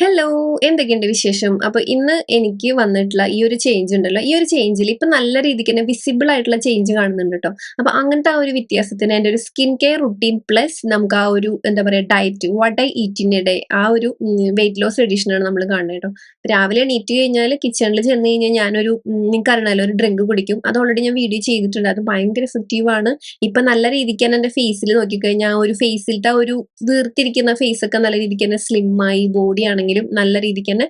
Hello! എന്തൊക്കെയുണ്ട് വിശേഷം? അപ്പൊ ഇന്ന് എനിക്ക് വന്നിട്ടുള്ള ഈ ഒരു ചേഞ്ച് ഉണ്ടല്ലോ, ഈ ഒരു ചേഞ്ചിൽ ഇപ്പൊ നല്ല രീതിക്ക് തന്നെ വിസിബിൾ ആയിട്ടുള്ള ചേഞ്ച് കാണുന്നുണ്ട് ട്ടോ. അപ്പൊ അങ്ങനത്തെ ആ ഒരു വ്യത്യാസത്തിന് എന്റെ ഒരു സ്കിൻ കെയർ റുട്ടീൻ പ്ലസ് നമുക്ക് ആ ഒരു എന്താ പറയാ diet what I eat in A day ആ ഒരു വെയിറ്റ് ലോസ് എഡിഷൻ ആണ് നമ്മൾ കാണുന്നത് ട്ടോ. രാവിലെ എണീറ്റ് കഴിഞ്ഞാൽ കിച്ചണിൽ ചെന്ന് കഴിഞ്ഞാൽ ഞാനൊരു നിങ്ങൾക്കറിയണല്ലോ ഒരു ഡ്രിങ്ക് കുടിക്കും. അത് ഓൾറെഡി ഞാൻ വീഡിയോ ചെയ്തിട്ടുണ്ട്. അത് ഭയങ്കര എഫക്റ്റീവ് ആണ്. ഇപ്പൊ നല്ല രീതിക്ക് തന്നെ എന്റെ ഫേസിൽ നോക്കിക്കഴിഞ്ഞാൽ ആ ഒരു ഫേസിലത്തെ ആ ഒരു വീർത്തിരിക്കുന്ന ഫേസ് ഒക്കെ നല്ല രീതിക്ക് തന്നെ സ്ലിം ആയി ബോഡി ആണെങ്കിലും നല്ല രീതിക്ക് തന്നെ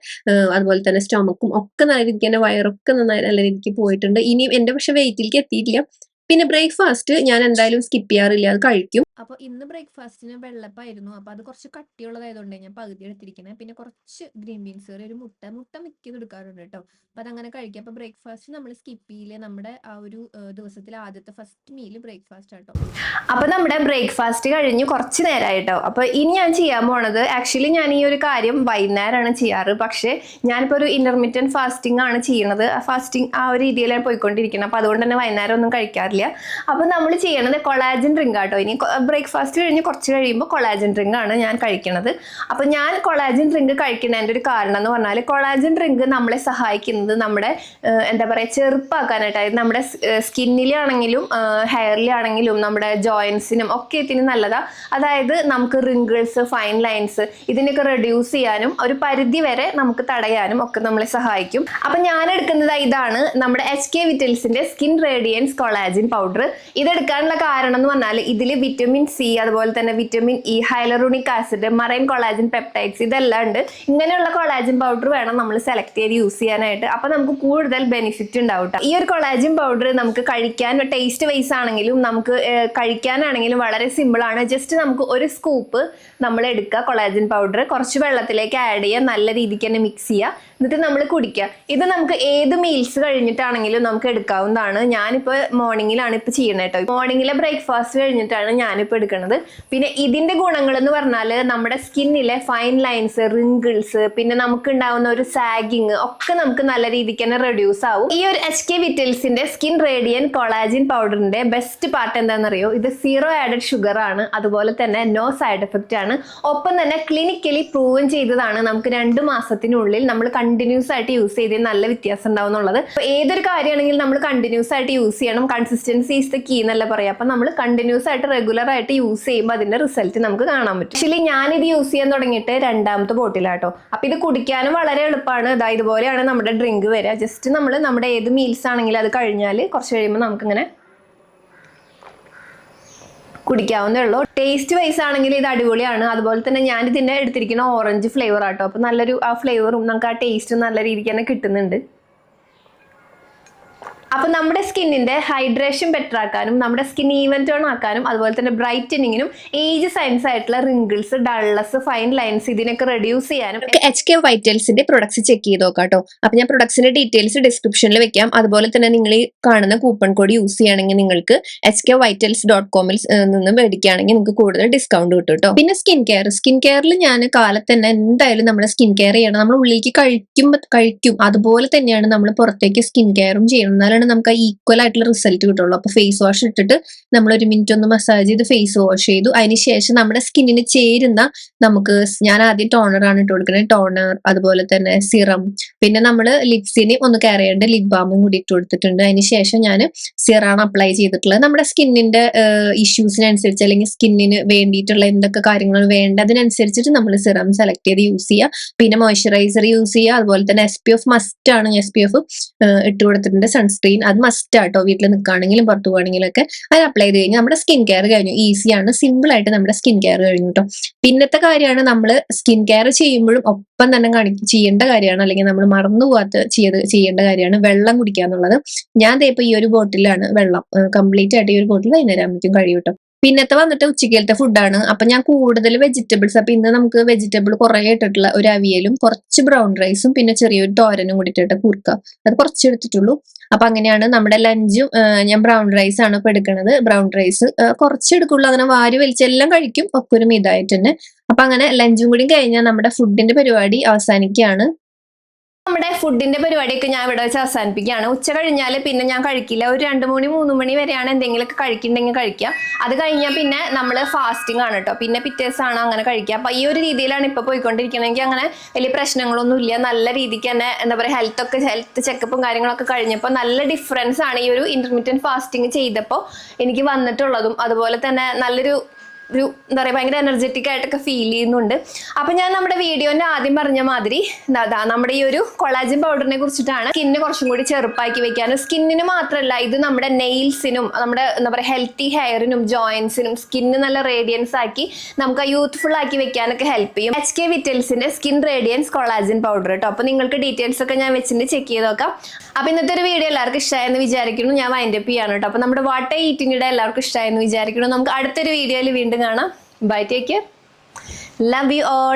അതുപോലെ തന്നെ സ്റ്റൊമക്കും ഒക്കെ നല്ല രീതിക്ക് തന്നെ വയറൊക്കെ നന്നായി നല്ല രീതിക്ക് പോയിട്ടുണ്ട്. ഇനിയും എന്റെ പക്ഷെ വെയിറ്റിലേക്ക് എത്തിയിട്ടില്ല. പിന്നെ ബ്രേക്ക്ഫാസ്റ്റ് ഞാൻ എന്തായാലും സ്കിപ്പ് ചെയ്യാറില്ല. അത് കഴിക്കും. അപ്പൊ ഇന്ന് ബ്രേക്ക്ഫാസ്റ്റിന് വെള്ളപ്പായിരുന്നു. അപ്പൊ അത് കുറച്ച് കട്ടിയുള്ളതായതുകൊണ്ട് ഞാൻ പകുതി എടുത്തിരിക്കുന്നത്. പിന്നെ കുറച്ച് ഗ്രീൻ ബീൻസ് കറി, ഒരു മുട്ട മിക്കതും എടുക്കാറുണ്ട് കേട്ടോ. അപ്പൊ അതങ്ങനെ കഴിക്കാം. അപ്പൊ ബ്രേക്ക്ഫാസ്റ്റ് നമ്മൾ സ്കിപ്പ് ചെയ്യില്ല. നമ്മുടെ ആ ഒരു ദിവസത്തിലെ ആദ്യത്തെ ഫസ്റ്റ് മീല് ബ്രേക്ക്ഫാസ്റ്റ് ആട്ടോ. അപ്പൊ നമ്മുടെ ബ്രേക്ക്ഫാസ്റ്റ് കഴിഞ്ഞ് കുറച്ച് നേരമായിട്ടോ. അപ്പൊ ഇനി ഞാൻ ചെയ്യാൻ പോണത് ആക്ച്വലി ഞാൻ ഈ ഒരു കാര്യം വൈകുന്നേരമാണ് ചെയ്യാറ്. പക്ഷേ ഞാനിപ്പോ ഒരു ഇന്റർമീഡിയറ്റ് ഫാസ്റ്റിംഗ് ആണ് ചെയ്യണത്. ഫാസ്റ്റിംഗ് ആ ഒരു രീതിയിലാണ് പോയിക്കൊണ്ടിരിക്കുന്നത്. അപ്പൊ അതുകൊണ്ട് തന്നെ വൈകുന്നേരം ഒന്നും കഴിക്കാറില്ല. അപ്പൊ നമ്മൾ ചെയ്യണത് കൊളാജൻ ഡ്രിങ്ക് ആട്ടോ. ഇനി ബ്രേക്ക്ഫാസ്റ്റ് കഴിഞ്ഞ് കുറച്ച് കഴിയുമ്പോൾ കൊളാജൻ ഡ്രിങ്ക് ആണ് ഞാൻ കഴിക്കുന്നത്. അപ്പൊ ഞാൻ കൊളാജൻ ഡ്രിങ്ക് കഴിക്കുന്നതിന്റെ ഒരു കാരണം എന്ന് പറഞ്ഞാൽ കൊളാജൻ ഡ്രിങ്ക് നമ്മളെ സഹായിക്കുന്നത് നമ്മുടെ എന്താ പറയാ ചെറുപ്പാക്കാനായിട്ട്. അതായത് നമ്മുടെ സ്കിന്നിലാണെങ്കിലും ഹെയറിലാണെങ്കിലും നമ്മുടെ ജോയിൻസിനും ഒക്കെ ഇതിന് നല്ലതാ. അതായത് നമുക്ക് റിങ്കിൾസ്, ഫൈൻ ലൈൻസ് ഇതിനൊക്കെ റെഡ്യൂസ് ചെയ്യാനും ഒരു പരിധി വരെ നമുക്ക് തടയാനും ഒക്കെ നമ്മളെ സഹായിക്കും. അപ്പൊ ഞാൻ എടുക്കുന്നത് ഇതാണ് നമ്മുടെ HK വിറ്റൽസിന്റെ സ്കിൻ റേഡിയൻസ് കൊളാജിൻ പൗഡർ. ഇതെടുക്കാനുള്ള കാരണം എന്ന് പറഞ്ഞാൽ ഇതിൽ വിറ്റമിൻ സി, അതുപോലെ തന്നെ vitamin E, hyaluronic acid, marine collagen peptides ഇതെല്ലാം ഉണ്ട്. ഇങ്ങനെയുള്ള കൊളാജിൻ പൗഡർ വേണം നമ്മൾ സെലക്ട് ചെയ്ത് യൂസ് ചെയ്യാനായിട്ട്. അപ്പൊ നമുക്ക് കൂടുതൽ ബെനിഫിറ്റ് ഉണ്ടാവും. ഈ ഒരു കൊളാജിൻ പൗഡർ നമുക്ക് കഴിക്കാൻ ടേസ്റ്റ് വൈസ് ആണെങ്കിലും നമുക്ക് കഴിക്കാനാണെങ്കിലും വളരെ സിമ്പിൾ ആണ്. ജസ്റ്റ് നമുക്ക് ഒരു സ്കൂപ്പ് നമ്മൾ എടുക്കുക കൊളാജൻ പൗഡർ, കുറച്ച് വെള്ളത്തിലേക്ക് ആഡ് ചെയ്യുക, നല്ല രീതിക്ക് തന്നെ മിക്സ് ചെയ്യുക, എന്നിട്ട് നമ്മൾ കുടിക്കുക. ഇത് നമുക്ക് ഏത് മീൽസ് കഴിഞ്ഞിട്ടാണെങ്കിലും നമുക്ക് എടുക്കാവുന്നതാണ്. ഞാനിപ്പോൾ മോർണിംഗിലാണ് ഇപ്പോൾ ചെയ്യണത് കേട്ടോ. മോർണിംഗിലെ ബ്രേക്ക്ഫാസ്റ്റ് കഴിഞ്ഞിട്ടാണ് ഞാനിപ്പോൾ എടുക്കുന്നത്. പിന്നെ ഇതിന്റെ ഗുണങ്ങൾ എന്ന് പറഞ്ഞാൽ നമ്മുടെ സ്കിന്നിലെ ഫൈൻ ലൈൻസ്, റിങ്കിൾസ്, പിന്നെ നമുക്ക് ഉണ്ടാവുന്ന ഒരു സാഗിങ് ഒക്കെ നമുക്ക് നല്ല രീതിക്ക് തന്നെ റെഡ്യൂസ് ആവും. ഈ ഒരു HK വിറ്റൽസിന്റെ സ്കിൻ റേഡിയൻ കൊളാജിൻ പൗഡറിന്റെ ബെസ്റ്റ് പാർട്ട് എന്താണെന്നറിയോ? ഇത് സീറോ ആഡഡ് ഷുഗർ ആണ്. അതുപോലെ തന്നെ നോ സൈഡ് എഫക്റ്റ് ആണ്. ഒപ്പം തന്നെ ക്ലിനിക്കലി പ്രൂവൻ ചെയ്തതാണ്. നമുക്ക് 2 മാസത്തിനുള്ളിൽ നമ്മൾ കണ്ടിന്യൂസ് ആയിട്ട് യൂസ് ചെയ്തത് നല്ല വ്യത്യാസം ഉണ്ടാവും എന്നുള്ളത്. അപ്പൊ ഏതൊരു കാര്യമാണെങ്കിലും നമ്മൾ കണ്ടിന്യൂസ് ആയിട്ട് യൂസ് ചെയ്യണം. കൺസിസ്റ്റൻസി ഈസ് ദ കീ എന്നല്ല പറയാം. അപ്പൊ നമ്മൾ കണ്ടിന്യൂസ് ആയിട്ട് റെഗുലർ ആയിട്ട് യൂസ് ചെയ്യുമ്പോൾ അതിന്റെ റിസൾട്ട് നമുക്ക് കാണാൻ പറ്റും. ആക്ച്വലി ഞാനിത് യൂസ് ചെയ്യാൻ തുടങ്ങിയിട്ട് 2ാമത്തെ ബോട്ടിലാട്ടോ. അപ്പൊ ഇത് കുടിക്കാനും വളരെ എളുപ്പമാണ്. ഇതുപോലെയാണ് നമ്മുടെ ഡ്രിങ്ക് വരിക. ജസ്റ്റ് നമ്മൾ നമ്മുടെ ഏത് മീൽസ് ആണെങ്കിലും അത് കഴിഞ്ഞാൽ കുറച്ച് കഴിയുമ്പോൾ നമുക്കിങ്ങനെ കുടിക്കാവുന്നേ ഉള്ളൂ. ടേസ്റ്റ് വൈസ് ആണെങ്കിൽ ഇത് അടിപൊളിയാണ്. അതുപോലെ തന്നെ ഞാൻ ഇതിന്റെ എടുത്തിരിക്കുന്ന ഓറഞ്ച് ഫ്ലേവർ ആട്ടോ. അപ്പൊ നല്ലൊരു ആ ഫ്ലേവറും നമുക്ക് ആ ടേസ്റ്റും നല്ല രീതിക്ക് തന്നെ കിട്ടുന്നുണ്ട്. അപ്പൊ നമ്മുടെ സ്കിന്നിന്റെ ഹൈഡ്രേഷൻ ബെറ്റർ ആക്കാനും നമ്മുടെ സ്കിൻ ഈവൻ ടോൺ ആക്കാനും അതുപോലെ തന്നെ ബ്രൈറ്റനിങ്ങിനും ഏജ് സയൻസ് ആയിട്ടുള്ള റിങ്കിൾസ്, ഡള്ളസ്, ഫൈൻ ലൈൻസ് ഇതിനൊക്കെ റെഡ്യൂസ് ചെയ്യാനും HK വൈറ്റൽസിന്റെ പ്രൊഡക്ട്സ് ചെക്ക് ചെയ്ത് നോക്കാം കേട്ടോ. അപ്പൊ ഞാൻ പ്രൊഡക്ട്സിന്റെ ഡീറ്റെയിൽസ് ഡിസ്ക്രിപ്ഷനിൽ വെക്കാം. അതുപോലെ തന്നെ നിങ്ങൾ ഈ കാണുന്ന കൂപ്പൺ കോഡ് യൂസ് ചെയ്യുകയാണെങ്കിൽ നിങ്ങൾക്ക് HKvitals.com നിന്ന് മേടിക്കുകയാണെങ്കിൽ നിങ്ങൾക്ക് കൂടുതൽ ഡിസ്കൗണ്ട് കിട്ടും കേട്ടോ. പിന്നെ സ്കിൻ കെയറിൽ ഞാൻ കാലത്ത് തന്നെ എന്തായാലും നമ്മുടെ സ്കിൻ കെയർ ചെയ്യണം. നമ്മൾ ഉള്ളിലേക്ക് കഴിക്കും അതുപോലെ തന്നെയാണ് നമ്മൾ പുറത്തേക്ക് സ്കിൻ കെയറും ചെയ്യണം. എന്നാലും നമുക്ക് ഈക്വൽ ആയിട്ടുള്ള റിസൾട്ട് കിട്ടുള്ളൂ. അപ്പൊ ഫേസ് വാഷ് ഇട്ടിട്ട് നമ്മൾ ഒരു മിനിറ്റ് ഒന്ന് മസാജ് ചെയ്ത് ഫേസ് വാഷ് ചെയ്തു. അതിനുശേഷം നമ്മുടെ സ്കിന്നിന് ചേരുന്ന നമുക്ക് ഞാൻ ആദ്യം ടോണർ ആണ് ഇട്ട് കൊടുക്കുന്നത്. ടോണർ, അതുപോലെ തന്നെ സിറം, പിന്നെ നമ്മൾ ലിപ്സിന് ഒന്ന് കെയർ ചെയ്യേണ്ട ലിപ് ബാമും കൂടി ഇട്ട് കൊടുത്തിട്ടുണ്ട്. അതിനുശേഷം ഞാൻ സിറാണ് അപ്ലൈ ചെയ്തിട്ടുള്ളത്. നമ്മുടെ സ്കിന്നിന്റെ ഇഷ്യൂസിനനുസരിച്ച് അല്ലെങ്കിൽ സ്കിന്നിന് വേണ്ടിയിട്ടുള്ള എന്തൊക്കെ കാര്യങ്ങൾ വേണ്ടതിനനുസരിച്ചിട്ട് നമ്മൾ സിറം സെലക്ട് ചെയ്ത് യൂസ് ചെയ്യുക. പിന്നെ മോയ്സ്ചറൈസർ യൂസ് ചെയ്യുക. അതുപോലെ തന്നെ SPF മസ്റ്റ് ആണ്. SPF ഇട്ട് കൊടുത്തിട്ടുണ്ട്. സൺസ്ക്രീൻ അത് മസ്റ്റ് ആട്ടോ. വീട്ടിൽ നിൽക്കുകയാണെങ്കിലും പുറത്തു പോകണമെങ്കിലും ഒക്കെ അത് അപ്ലൈ ചെയ്ത് കഴിഞ്ഞാൽ നമ്മുടെ സ്കിൻ കെയർ കഴിഞ്ഞു. ഈസിയാണ്, സിമ്പിൾ ആയിട്ട് നമ്മുടെ സ്കിൻ കെയർ കഴിഞ്ഞു കേട്ടോ. പിന്നത്തെ കാര്യമാണ് നമ്മൾ സ്കിൻ കെയർ ചെയ്യുമ്പോഴും ഒപ്പം തന്നെ ചെയ്യേണ്ട കാര്യമാണ്, അല്ലെങ്കിൽ നമ്മൾ മറന്നു പോകാത്ത ചെയ്യേണ്ട കാര്യമാണ് വെള്ളം കുടിക്കുക എന്നുള്ളത്. ഞാൻ ഇപ്പൊ ഈ ഒരു ബോട്ടിലാണ് വെള്ളം കംപ്ലീറ്റ് ആയിട്ട് ഈ ഒരു ബോട്ടിൽ വൈകുന്നേരം ആകുമ്പോഴേക്കും കഴിയും കേട്ടോ. പിന്നത്തെ വന്നിട്ട് ഉച്ചക്കലത്തെ ഫുഡാണ്. അപ്പൊ ഞാൻ കൂടുതൽ വെജിറ്റബിൾസ്, അപ്പൊ ഇന്ന് നമുക്ക് വെജിറ്റബിൾ കുറെ ഇട്ടിട്ടുള്ള ഒരു അവിയലും കുറച്ച് ബ്രൗൺ റൈസും പിന്നെ ചെറിയൊരു തോരനും കൂടി ഇട്ടിട്ട് കൂർക്ക അത് കുറച്ച് എടുത്തിട്ടുള്ളൂ. അപ്പൊ അങ്ങനെയാണ് നമ്മുടെ ലഞ്ചും. ഞാൻ ബ്രൗൺ റൈസ് ആണ് ഇപ്പൊ എടുക്കുന്നത്. ബ്രൗൺ റൈസ് കുറച്ച് എടുക്കുള്ളൂ, അങ്ങനെ വാരി വലിച്ചെല്ലാം കഴിക്കും ഒക്കെ ഒരു മിതായിട്ട് തന്നെ. അപ്പൊ അങ്ങനെ ലഞ്ചും കൂടി കഴിഞ്ഞാൽ നമ്മുടെ ഫുഡിന്റെ പരിപാടി അവസാനിക്കുകയാണ്. നമ്മുടെ ഫുഡിന്റെ പരിപാടിയൊക്കെ ഞാൻ ഇവിടെ വെച്ച് അവസാനിപ്പിക്കുകയാണ്. ഉച്ച കഴിഞ്ഞാൽ പിന്നെ ഞാൻ കഴിക്കില്ല. ഒരു 2 മണി 3 മണി വരെയാണ് എന്തെങ്കിലുമൊക്കെ കഴിക്കുന്നുണ്ടെങ്കിൽ കഴിക്കുക. അത് കഴിഞ്ഞാൽ പിന്നെ നമ്മൾ ഫാസ്റ്റിംഗ് ആണ് കേട്ടോ. പിന്നെ പിറ്റേ ദിവസമാണ് അങ്ങനെ കഴിക്കുക. അപ്പൊ ഈ ഒരു രീതിയിലാണ് ഇപ്പൊ പോയിക്കൊണ്ടിരിക്കണമെങ്കിൽ അങ്ങനെ വലിയ പ്രശ്നങ്ങളൊന്നും ഇല്ല. നല്ല രീതിക്ക് തന്നെ എന്താ പറയുക ഹെൽത്ത് ചെക്കപ്പും കാര്യങ്ങളൊക്കെ കഴിഞ്ഞപ്പോൾ നല്ല ഡിഫറൻസ് ആണ് ഈ ഒരു ഇന്റർമീഡിയറ്റ് ഫാസ്റ്റിംഗ് ചെയ്തപ്പോൾ എനിക്ക് വന്നിട്ടുള്ളതും. അതുപോലെ തന്നെ നല്ലൊരു എന്താ പറയുക ഭയങ്കര എനർജറ്റിക് ആയിട്ടൊക്കെ ഫീൽ ചെയ്യുന്നുണ്ട്. അപ്പൊ ഞാൻ നമ്മുടെ വീഡിയോന്റെ ആദ്യം പറഞ്ഞ മാതിരി നമ്മുടെ ഈ ഒരു കൊളാജൻ പൗഡറിനെ കുറിച്ചിട്ടാണ്. സ്കിന്നിന് കുറച്ചും കൂടി ചെറുപ്പാക്കി വെക്കാനും സ്കിന്നിന് മാത്രമല്ല ഇത് നമ്മുടെ നെയിൽസിനും നമ്മുടെ എന്താ പറയുക ഹെൽത്തി ഹെയറിനും ജോയിന്റ്സിനും സ്കിന്ന് നല്ല റേഡിയൻസ് ആക്കി നമുക്ക് യൂത്ത്ഫുൾ ആക്കി വെക്കാനൊക്കെ ഹെൽപ്പ് ചെയ്യും. HK വിറ്റൽസിന്റെ സ്കിൻ റേഡിയൻസ് കൊളാജൻ പൗഡർ കേട്ടോ. അപ്പൊ നിങ്ങൾക്ക് ഡീറ്റെയിൽസ് ഒക്കെ ഞാൻ വെച്ചിട്ട് ചെക്ക് ചെയ്ത് നോക്കാം. അപ്പൊ ഇന്നത്തെ ഒരു വീഡിയോ എല്ലാവർക്കും ഇഷ്ടമായെന്ന് വിചാരിക്കുന്നു. ഞാൻ വൈൻഡപ്പ് ചെയ്യാണ് കേട്ടോ. അപ്പൊ നമ്മുടെ വാട്ട് ഈറ്റിംഗിടെ എല്ലാവർക്കും ഇഷ്ടമായെന്ന് വിചാരിക്കുന്നു. നമുക്ക് അടുത്തൊരു വീഡിയോയിൽ വീണ്ടും കാണാം. Bye, take care, love you all.